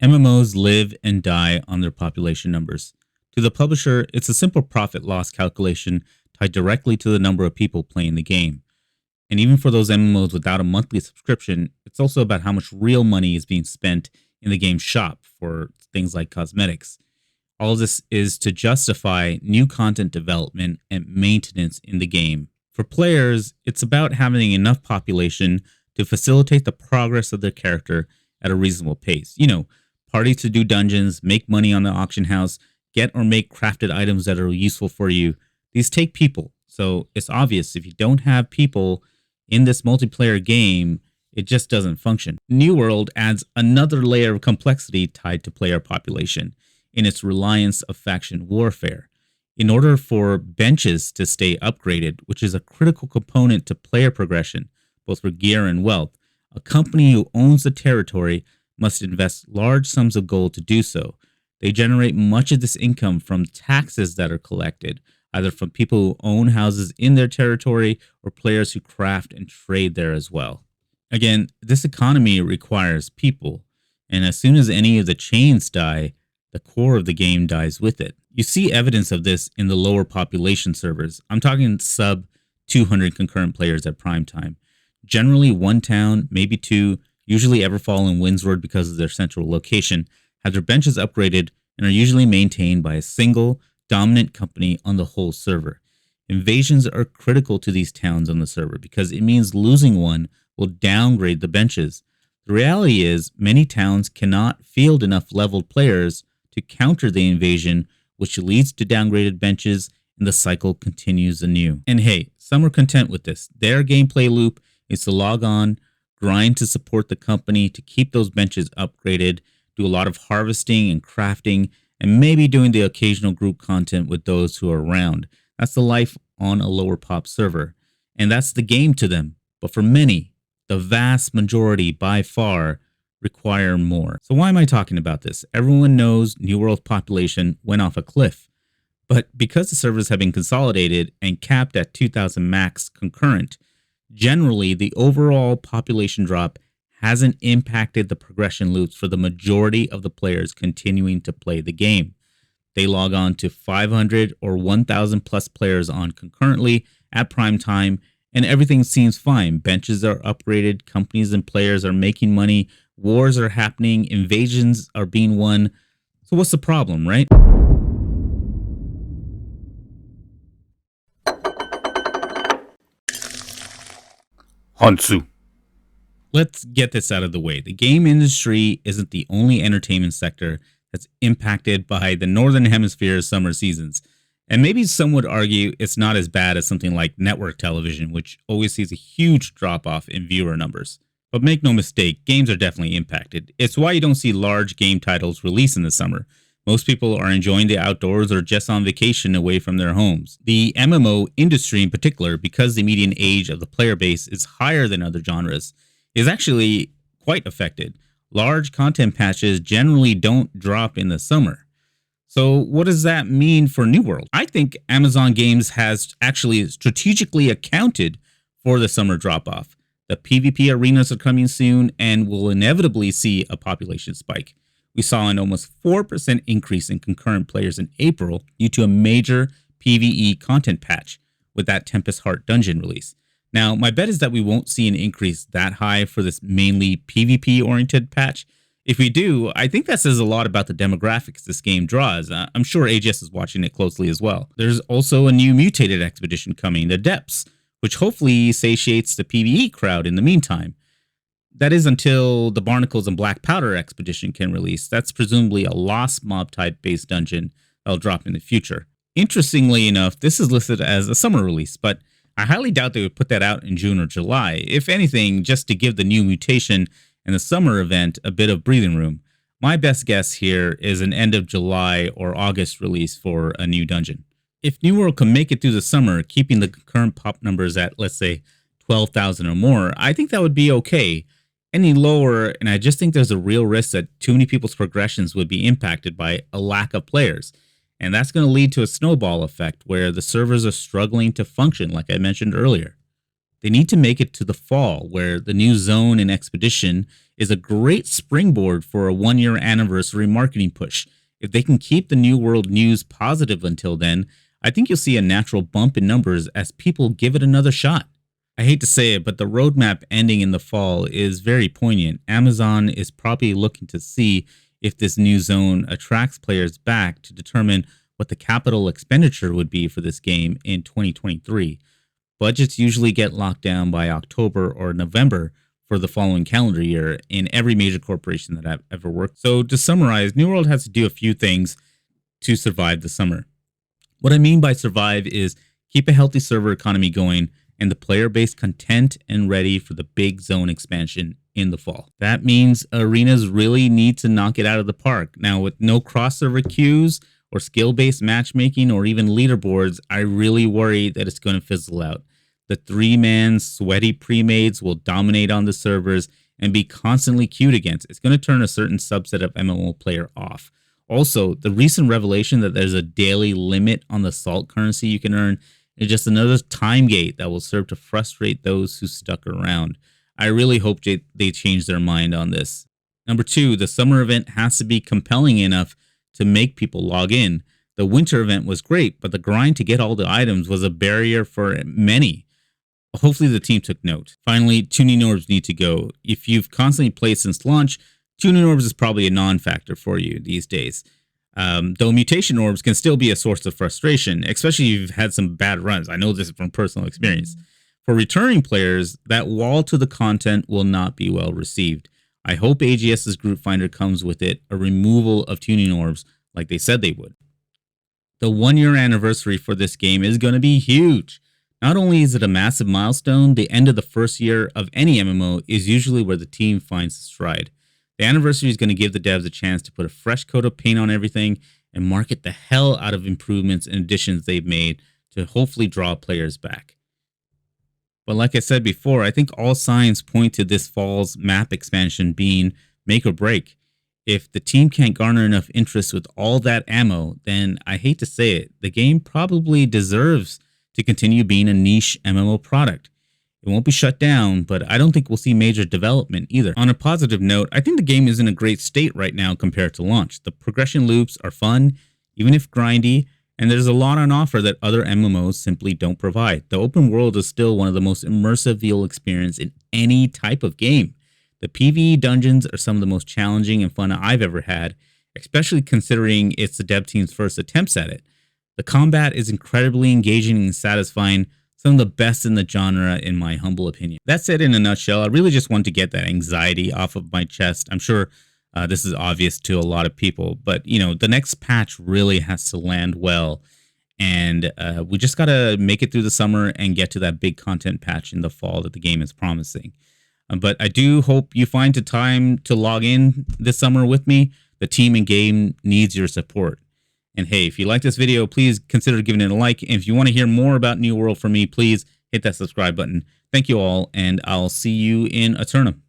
MMOs live and die on their population numbers. To the publisher, it's a simple profit loss calculation tied directly to the number of people playing the game. And even for those MMOs without a monthly subscription, it's also about how much real money is being spent in the game's shop for things like cosmetics. All of this is to justify new content development and maintenance in the game. For players, it's about having enough population to facilitate the progress of their character at a reasonable pace. Parties to do dungeons, make money on the auction house, get or make crafted items that are useful for you. These take people. So it's obvious if you don't have people in this multiplayer game, it just doesn't function. New World adds another layer of complexity tied to player population in its reliance of faction warfare. In order for benches to stay upgraded, which is a critical component to player progression, both for gear and wealth, a company who owns the territory must invest large sums of gold to do so. They generate much of this income from taxes that are collected, either from people who own houses in their territory or players who craft and trade there as well. Again, this economy requires people, and as soon as any of the chains die, the core of the game dies with it. You see evidence of this in the lower population servers. I'm talking sub 200 concurrent players at prime time. Generally, one town, maybe two, usually Everfall and Windsward because of their central location, have their benches upgraded and are usually maintained by a single, dominant company on the whole server. Invasions are critical to these towns on the server because it means losing one will downgrade the benches. The reality is, many towns cannot field enough leveled players to counter the invasion, which leads to downgraded benches, and the cycle continues anew. And hey, some are content with this. Their gameplay loop is to log on, grind to support the company, to keep those benches upgraded, do a lot of harvesting and crafting, and maybe doing the occasional group content with those who are around. That's the life on a lower pop server. And that's the game to them. But for many, the vast majority by far, require more. So why am I talking about this? Everyone knows New World's population went off a cliff. But because the servers have been consolidated and capped at 2,000 max concurrent, generally the overall population drop hasn't impacted the progression loops for the majority of the players continuing to play the game. They log on to 500 or 1,000 plus players on concurrently at prime time, and everything seems fine. Benches are upgraded, companies and players are making money, wars are happening, invasions are being won. So what's the problem, right? Hansu. Let's get this out of the way. The game industry isn't the only entertainment sector that's impacted by the Northern Hemisphere's summer seasons. And maybe some would argue it's not as bad as something like network television, which always sees a huge drop off in viewer numbers. But make no mistake, games are definitely impacted. It's why you don't see large game titles release in the summer. Most people are enjoying the outdoors or just on vacation away from their homes. The MMO industry in particular, because the median age of the player base is higher than other genres, is actually quite affected. Large content patches generally don't drop in the summer. So what does that mean for New World? I think Amazon Games has actually strategically accounted for the summer drop-off. The PvP arenas are coming soon and will inevitably see a population spike. We saw an almost 4% increase in concurrent players in April due to a major PvE content patch with that Tempest Heart dungeon release. Now, my bet is that we won't see an increase that high for this mainly PvP-oriented patch. If we do, I think that says a lot about the demographics this game draws. I'm sure AGS is watching it closely as well. There's also a new mutated expedition coming, the Depths, which hopefully satiates the PvE crowd in the meantime. That is until the Barnacles and Black Powder expedition can release. That's presumably a lost mob type based dungeon that'll drop in the future. Interestingly enough, this is listed as a summer release, but I highly doubt they would put that out in June or July. If anything, just to give the new mutation and the summer event a bit of breathing room. My best guess here is an end of July or August release for a new dungeon. If New World can make it through the summer, keeping the current pop numbers at, let's say, 12,000 or more, I think that would be okay. Any lower, and I just think there's a real risk that too many people's progressions would be impacted by a lack of players. And that's going to lead to a snowball effect where the servers are struggling to function, like I mentioned earlier. They need to make it to the fall, where the new zone and expedition is a great springboard for a 1 year anniversary marketing push. If they can keep the New World news positive until then, I think you'll see a natural bump in numbers as people give it another shot. I hate to say it, but the roadmap ending in the fall is very poignant. Amazon is probably looking to see if this new zone attracts players back to determine what the capital expenditure would be for this game in 2023. Budgets usually get locked down by October or November for the following calendar year in every major corporation that I've ever worked. So to summarize, New World has to do a few things to survive the summer. What I mean by survive is keep a healthy server economy going and the player base content and ready for the big zone expansion in the fall. That means arenas really need to knock it out of the park. Now, with no cross-server queues or skill-based matchmaking or even leaderboards, I really worry that it's going to fizzle out. The 3-man sweaty pre-mades will dominate on the servers and be constantly queued against. It's going to turn a certain subset of MMO player off. Also, the recent revelation that there's a daily limit on the salt currency you can earn is just another time gate that will serve to frustrate those who stuck around. I really hope they change their mind on this. Number 2, the summer event has to be compelling enough to make people log in. The winter event was great, but the grind to get all the items was a barrier for many. Hopefully the team took note. Finally, tuning orbs need to go. If you've constantly played since launch, tuning orbs is probably a non-factor for you these days. Though mutation orbs can still be a source of frustration, especially if you've had some bad runs. I know this from personal experience. For returning players, that wall to the content will not be well received. I hope AGS's Group Finder comes with it a removal of tuning orbs like they said they would. The 1 year anniversary for this game is going to be huge. Not only is it a massive milestone, the end of the first year of any MMO is usually where the team finds its stride. The anniversary is going to give the devs a chance to put a fresh coat of paint on everything and market the hell out of improvements and additions they've made to hopefully draw players back. But like I said before, I think all signs point to this fall's map expansion being make or break. If the team can't garner enough interest with all that ammo, then I hate to say it, the game probably deserves to continue being a niche MMO product. It won't be shut down, but I don't think we'll see major development either. On a positive note, I think the game is in a great state right now compared to launch. The progression loops are fun, even if grindy, and there's a lot on offer that other MMOs simply don't provide. The open world is still one of the most immersive VL experience in any type of game. The PvE dungeons are some of the most challenging and fun I've ever had, especially considering it's the dev team's first attempts at it. The combat is incredibly engaging and satisfying, some of the best in the genre in my humble opinion. That said, in a nutshell, I really just want to get that anxiety off of my chest. I'm sure this is obvious to a lot of people, but the next patch really has to land well, and we just got to make it through the summer and get to that big content patch in the fall that the game is promising. But I do hope you find the time to log in this summer with me. The team and game needs your support. And hey, if you like this video, please consider giving it a like. And if you want to hear more about New World from me, please hit that subscribe button. Thank you all, and I'll see you in Aeternum.